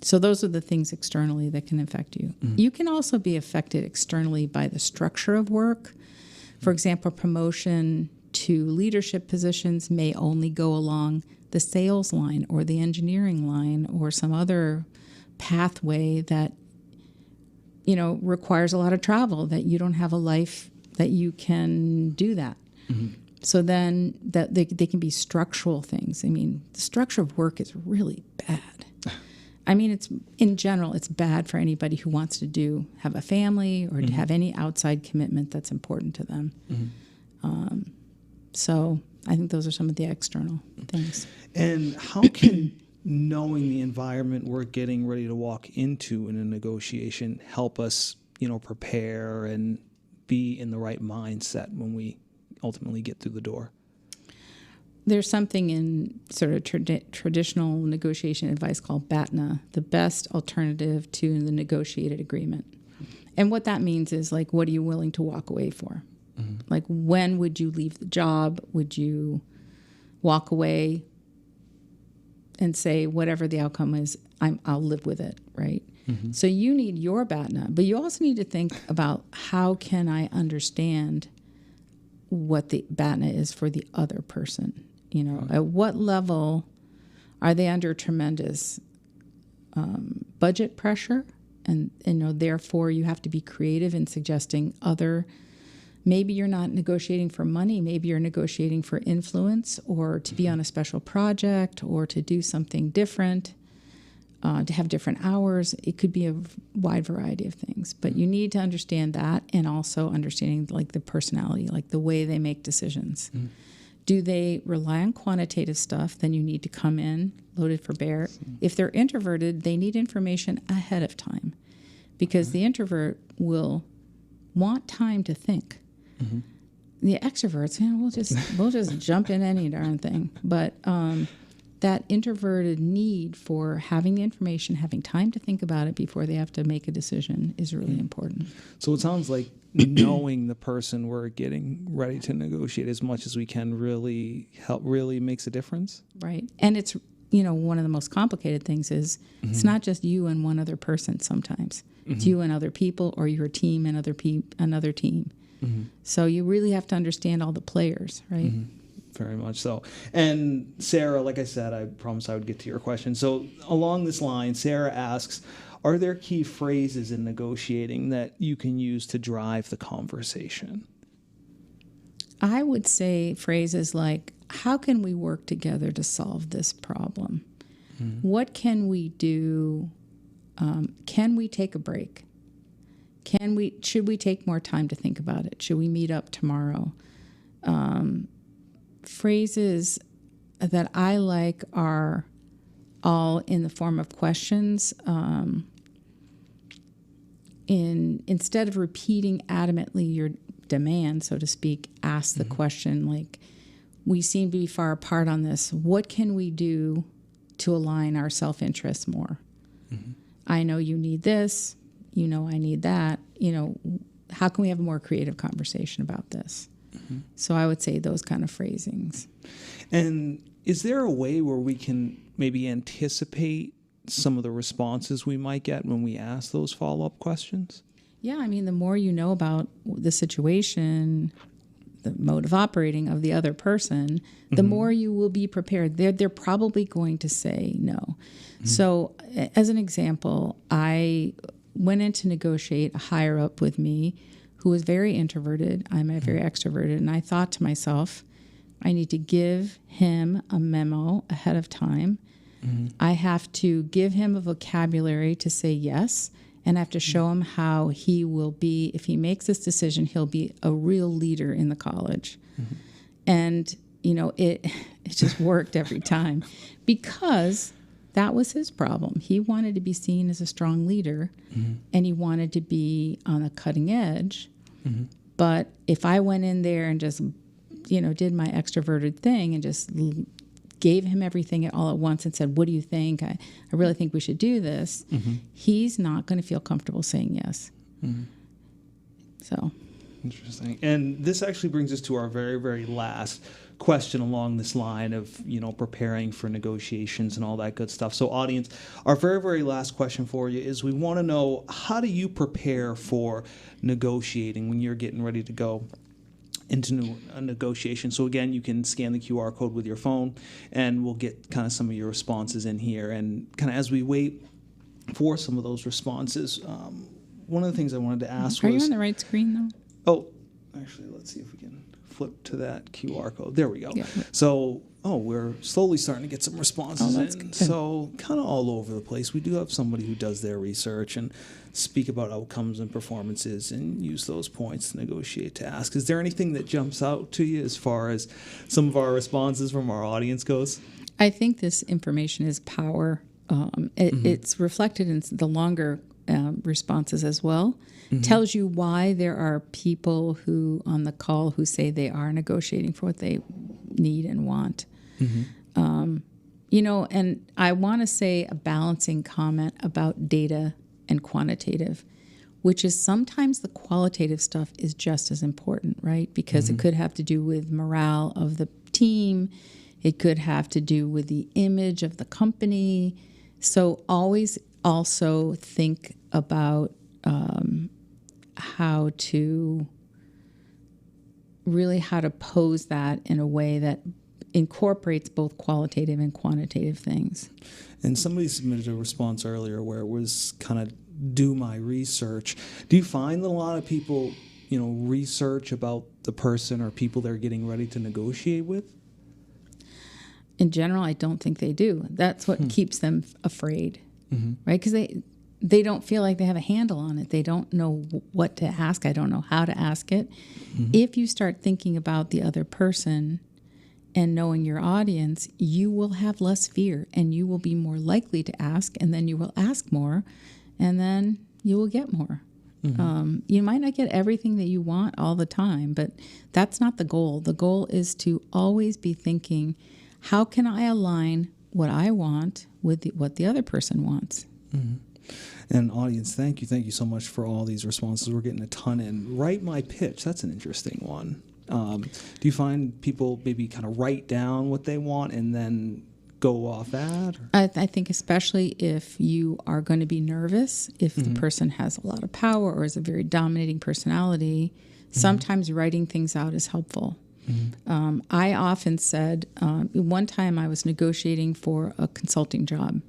So those are the things externally that can affect you. Mm-hmm. You can also be affected externally by the structure of work. For example, promotion to leadership positions may only go along the sales line or the engineering line or some other pathway that, requires a lot of travel, that you don't have a life that you can do that. Mm-hmm. So then that they can be structural things. I mean, the structure of work is really bad. I mean, in general, it's bad for anybody who wants to have a family or to have any outside commitment that's important to them. Mm-hmm. So I think those are some of the external things. And how can knowing the environment we're getting ready to walk into in a negotiation help us, prepare and be in the right mindset when we ultimately get through the door? There's something in sort of traditional negotiation advice called BATNA, the best alternative to the negotiated agreement. And what that means is, like, what are you willing to walk away for? Mm-hmm. Like, when would you leave the job? Would you walk away and say, whatever the outcome is, I'll live with it, right? Mm-hmm. So you need your BATNA, but you also need to think about, how can I understand what the BATNA is for the other person? At what level are they under tremendous budget pressure? And therefore you have to be creative in suggesting maybe you're not negotiating for money, maybe you're negotiating for influence, or to be on a special project, or to do something different, to have different hours. It could be a wide variety of things, but you need to understand that, and also understanding like the personality, like the way they make decisions. Mm. Do they rely on quantitative stuff? Then you need to come in loaded for bear. If they're introverted, they need information ahead of time, because the introvert will want time to think. Mm-hmm. The extroverts, we'll just jump in any darn thing. But that introverted need for having the information, having time to think about it before they have to make a decision, is really important. So it sounds like knowing the person we're getting ready to negotiate as much as we can really makes a difference. Right. And it's, one of the most complicated things is it's not just you and one other person sometimes. Mm-hmm. It's you and other people, or your team and another team. Mm-hmm. So you really have to understand all the players, right? Mm-hmm. Very much so. And Sarah, like I said, I promised I would get to your question. So along this line, Sarah asks, are there key phrases in negotiating that you can use to drive the conversation? I would say phrases like, how can we work together to solve this problem? Mm-hmm. What can we do? Can we take a break? Should we take more time to think about it? Should we meet up tomorrow? Phrases that I like are all in the form of questions. instead of repeating adamantly your demand, so to speak, ask the question like, we seem to be far apart on this. What can we do to align our self-interest more? I know you need this. You know I need that. How can we have a more creative conversation about this? So I would say those kind of phrasings. And is there a way where we can maybe anticipate some of the responses we might get when we ask those follow-up questions? Yeah, I mean, the more you know about the situation, the mode of operating of the other person, the more you will be prepared. They're probably going to say no. So as an example, I went in to negotiate a higher up with me who was very introverted. I'm a very extroverted. And I thought to myself, I need to give him a memo ahead of time. I have to give him a vocabulary to say yes. And I have to show him how he will be, if he makes this decision, he'll be a real leader in the college. And, it just worked every time because that was his problem. He wanted to be seen as a strong leader and he wanted to be on a cutting edge. But if I went in there and just, did my extroverted thing and just gave him everything all at once and said, what do you think? I really think we should do this. He's not going to feel comfortable saying yes. So. Interesting. And this actually brings us to our very, very last question along this line of, preparing for negotiations and all that good stuff. So audience, our very, very last question for you is we want to know, how do you prepare for negotiating when you're getting ready to go into a negotiation? So again, you can scan the QR code with your phone and we'll get kind of some of your responses in here. And kind of as we wait for some of those responses, one of the things I wanted to ask was... Are you on the right screen though? Oh, actually, let's see if we can flip to that QR code. There we go. Yeah. So, we're slowly starting to get some responses in. Good. So kind of all over the place. We do have somebody who does their research and speak about outcomes and performances and use those points to negotiate to ask. Is there anything that jumps out to you as far as some of our responses from our audience goes? I think this information is power. It's reflected in the longer responses as well. Tells you why there are people who on the call who say they are negotiating for what they need and want. And I want to say a balancing comment about data and quantitative, which is sometimes the qualitative stuff is just as important, right? Because it could have to do with morale of the team. It could have to do with the image of the company. So always also think about how to pose that in a way that incorporates both qualitative and quantitative things. And somebody submitted a response earlier where it was kind of do my research. Do you find that a lot of people, research about the person or people they're getting ready to negotiate with? In general, I don't think they do. That's what keeps them afraid, right? Because they don't feel like they have a handle on it. They don't know what to ask. I don't know how to ask it. If you start thinking about the other person and knowing your audience, you will have less fear and you will be more likely to ask, and then you will ask more, and then you will get more. You might not get everything that you want all the time, but that's not the goal. The goal is to always be thinking, how can I align what I want with what the other person wants? And audience, thank you so much for all these responses. We're getting a ton in. Write my pitch. That's an interesting one. Do you find people maybe kind of write down what they want and then go off that? I think especially if you are going to be nervous, if the person has a lot of power or is a very dominating personality, sometimes writing things out is helpful. I often said, one time I was negotiating for a consulting job.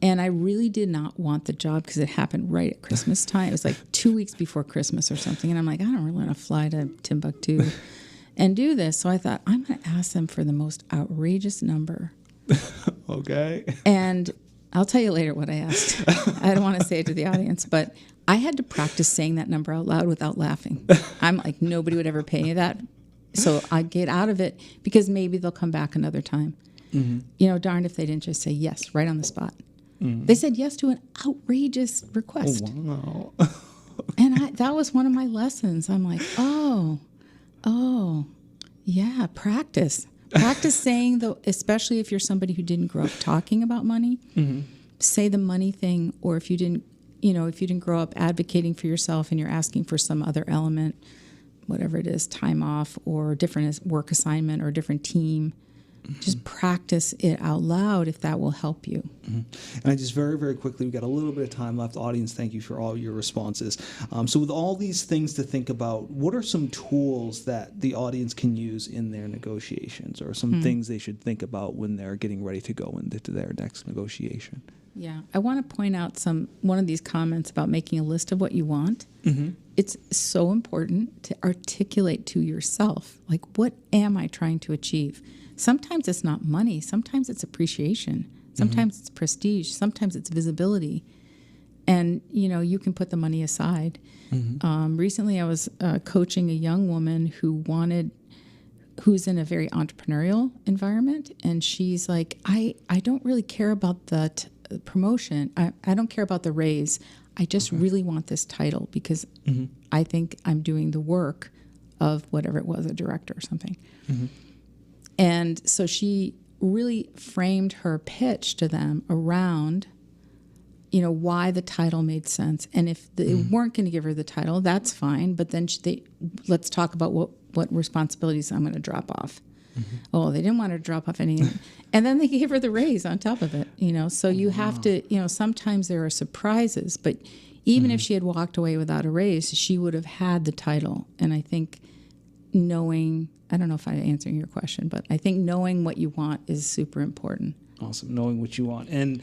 And I really did not want the job because it happened right at Christmas time. It was like 2 weeks before Christmas or something. And I'm like, I don't really want to fly to Timbuktu and do this. So I thought, I'm going to ask them for the most outrageous number. Okay. And I'll tell you later what I asked. I don't want to say it to the audience, but I had to practice saying that number out loud without laughing. I'm like, nobody would ever pay me that. So I get out of it because maybe they'll come back another time. Darned if they didn't just say yes right on the spot. They said yes to an outrageous request. Oh, wow. And that was one of my lessons. I'm like, oh, yeah, practice. Practice saying, especially if you're somebody who didn't grow up talking about money, say the money thing, or if you didn't grow up advocating for yourself and you're asking for some other element, whatever it is, time off or different work assignment or different team, just practice it out loud if that will help you. And I just very, very quickly, we've got a little bit of time left. Audience, thank you for all your responses. So with all these things to think about, what are some tools that the audience can use in their negotiations, or some things they should think about when they're getting ready to go into their next negotiation? Yeah, I want to point out one of these comments about making a list of what you want. It's so important to articulate to yourself, like, what am I trying to achieve? Sometimes it's not money. Sometimes it's appreciation. Sometimes it's prestige. Sometimes it's visibility. And, you can put the money aside. Recently, I was coaching a young woman who's in a very entrepreneurial environment. And she's like, I don't really care about the promotion. I don't care about the raise. I just really want this title because I think I'm doing the work of whatever it was, a director or something. And so she really framed her pitch to them around, why the title made sense. And if they weren't going to give her the title, that's fine. But then let's talk about what responsibilities I'm going to drop off. Oh, they didn't want her to drop off any. And then they gave her the raise on top of it, So you have to, sometimes there are surprises. But even if she had walked away without a raise, she would have had the title. And I think I don't know if I'm answering your question, but I think knowing what you want is super important. Awesome. Knowing what you want. And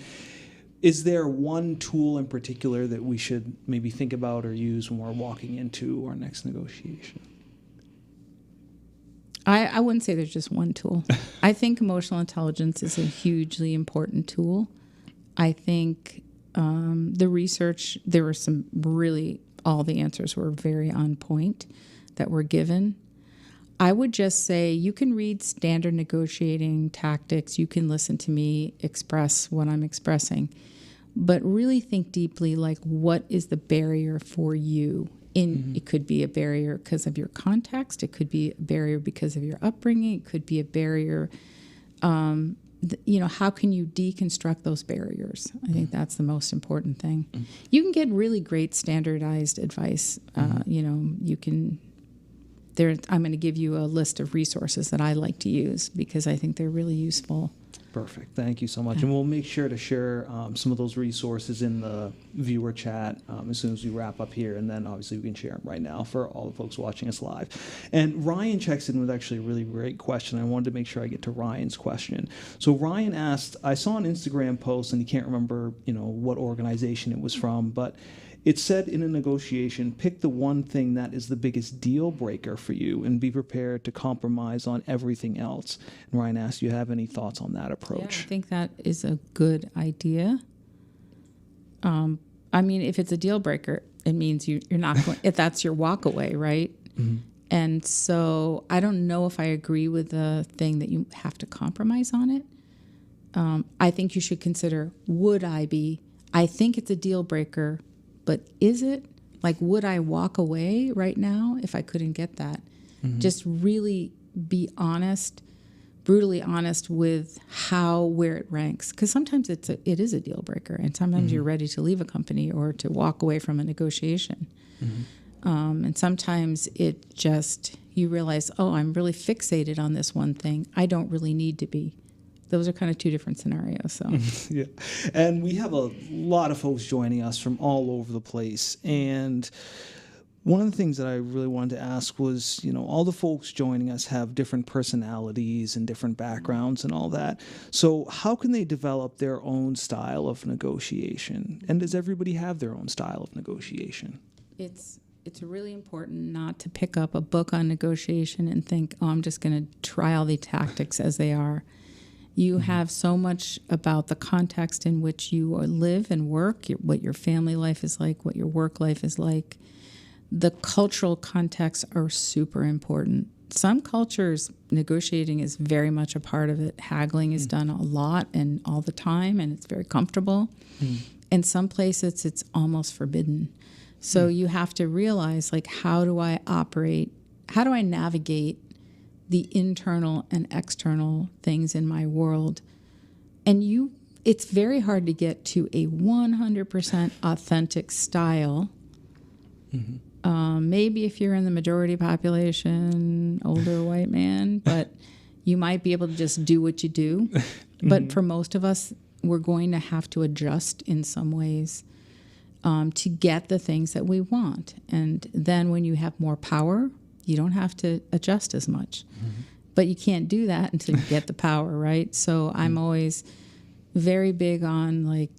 is there one tool in particular that we should maybe think about or use when we're walking into our next negotiation? I wouldn't say there's just one tool. I think emotional intelligence is a hugely important tool. I think the research, there were some all the answers were very on point that were given. I would just say you can read standard negotiating tactics. You can listen to me express what I'm expressing. But really think deeply, like, what is the barrier for you? It could be a barrier because of your context. It could be a barrier because of your upbringing. It could be a barrier. How can you deconstruct those barriers? I think that's the most important thing. You can get really great standardized advice. You can. I'm going to give you a list of resources that I like to use because I think they're really useful. Perfect. Thank you so much. And we'll make sure to share some of those resources in the viewer chat as soon as we wrap up here. And then obviously we can share them right now for all the folks watching us live. And Ryan checks in with actually a really great question. I wanted to make sure I get to Ryan's question. So Ryan asked, I saw an Instagram post, and he can't remember, what organization it was from, but it said in a negotiation, pick the one thing that is the biggest deal breaker for you and be prepared to compromise on everything else. And Ryan asked, do you have any thoughts on that approach? Yeah, I think that is a good idea. If it's a deal breaker, it means you're not going, if that's your walk away, right? And so I don't know if I agree with the thing that you have to compromise on it. I think you should consider, I think it's a deal breaker, but is it? Like, would I walk away right now if I couldn't get that? Just really be honest, brutally honest with where it ranks. Because sometimes it is a deal breaker, and sometimes you're ready to leave a company or to walk away from a negotiation. And sometimes you realize, I'm really fixated on this one thing. I don't really need to be. Those are kind of two different scenarios. So yeah, and we have a lot of folks joining us from all over the place. And one of the things that I really wanted to ask was, all the folks joining us have different personalities and different backgrounds and all that. So how can they develop their own style of negotiation? And does everybody have their own style of negotiation? It's really important not to pick up a book on negotiation and think, I'm just going to try all the tactics as they are. You have so much about the context in which you live and work, what your family life is like, what your work life is like. The cultural contexts are super important. Some cultures, negotiating is very much a part of it. Haggling is done a lot and all the time, and it's very comfortable. In some places, it's almost forbidden. So you have to realize, like, how do I operate? How do I navigate the internal and external things in my world? And it's very hard to get to a 100% authentic style. Maybe if you're in the majority population, older white man, but you might be able to just do what you do. But for most of us, we're going to have to adjust in some ways to get the things that we want. And then when you have more power, you don't have to adjust as much. But you can't do that until you get the power, right? So I'm always very big on, like,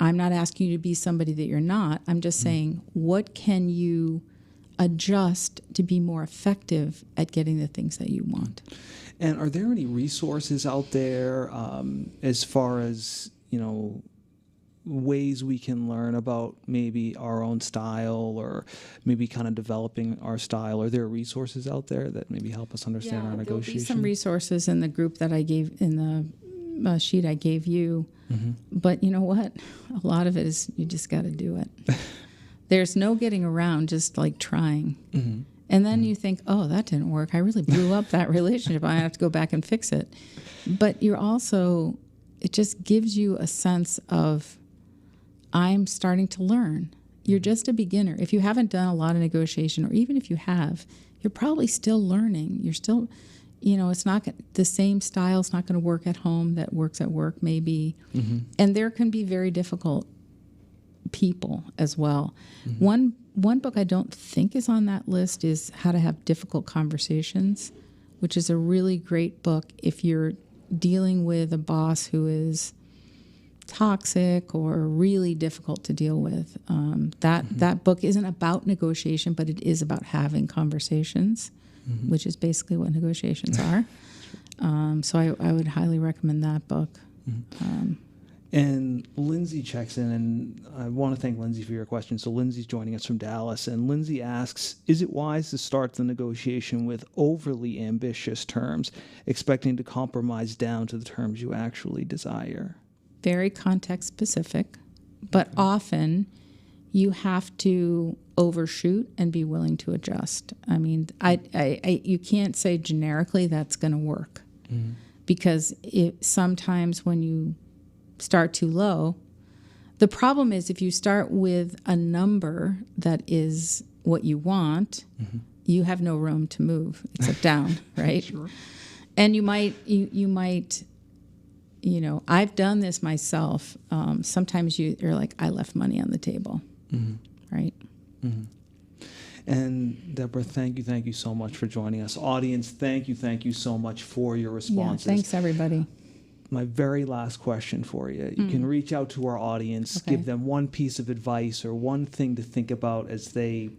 I'm not asking you to be somebody that you're not. I'm just saying, what can you adjust to be more effective at getting the things that you want? And are there any resources out there as far as, ways we can learn about maybe our own style or maybe kind of developing our style? Are there resources out there that maybe help us understand our negotiation? There'll be some resources in the group that I gave in the sheet I gave you. But you know what? A lot of it is you just got to do it. There's no getting around just like trying. And then you think, oh, that didn't work. I really blew up that relationship. I have to go back and fix it. But you're also, it just gives you a sense of, I'm starting to learn. You're just a beginner. If you haven't done a lot of negotiation, or even if you have, you're probably still learning. You're still, it's not the same style. It's not going to work at home that works at work, maybe. And there can be very difficult people as well. One book I don't think is on that list is How to Have Difficult Conversations, which is a really great book if you're dealing with a boss who is toxic or really difficult to deal with. That book isn't about negotiation, but it is about having conversations, which is basically what negotiations are. So I would highly recommend that book. And Lindsay checks in, and I want to thank Lindsay for your question. So Lindsay's joining us from Dallas, and Lindsay asks, is it wise to start the negotiation with overly ambitious terms, expecting to compromise down to the terms you actually desire? Very context specific, but often you have to overshoot and be willing to adjust. I mean, you can't say generically that's going to work, because sometimes when you start too low, the problem is if you start with a number that is what you want, you have no room to move except down, right? Sure. And you might. I've done this myself. Sometimes you're like, I left money on the table, right? And Deborah, thank you so much for joining us. Audience, thank you so much for your responses. Yeah, thanks, everybody. My very last question for you. You can reach out to our audience, give them one piece of advice or one thing to think about as they,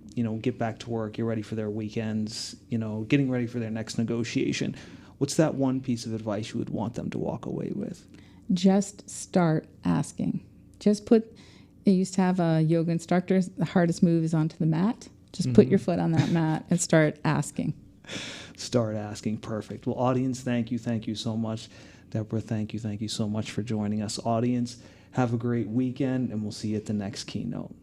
get back to work, get ready for their weekends, getting ready for their next negotiation. What's that one piece of advice you would want them to walk away with? Just start asking. I used to have a yoga instructor, the hardest move is onto the mat. Just put your foot on that mat and start asking. Start asking. Perfect. Well, audience, thank you so much. Deborah, thank you so much for joining us. Audience, have a great weekend, and we'll see you at the next keynote.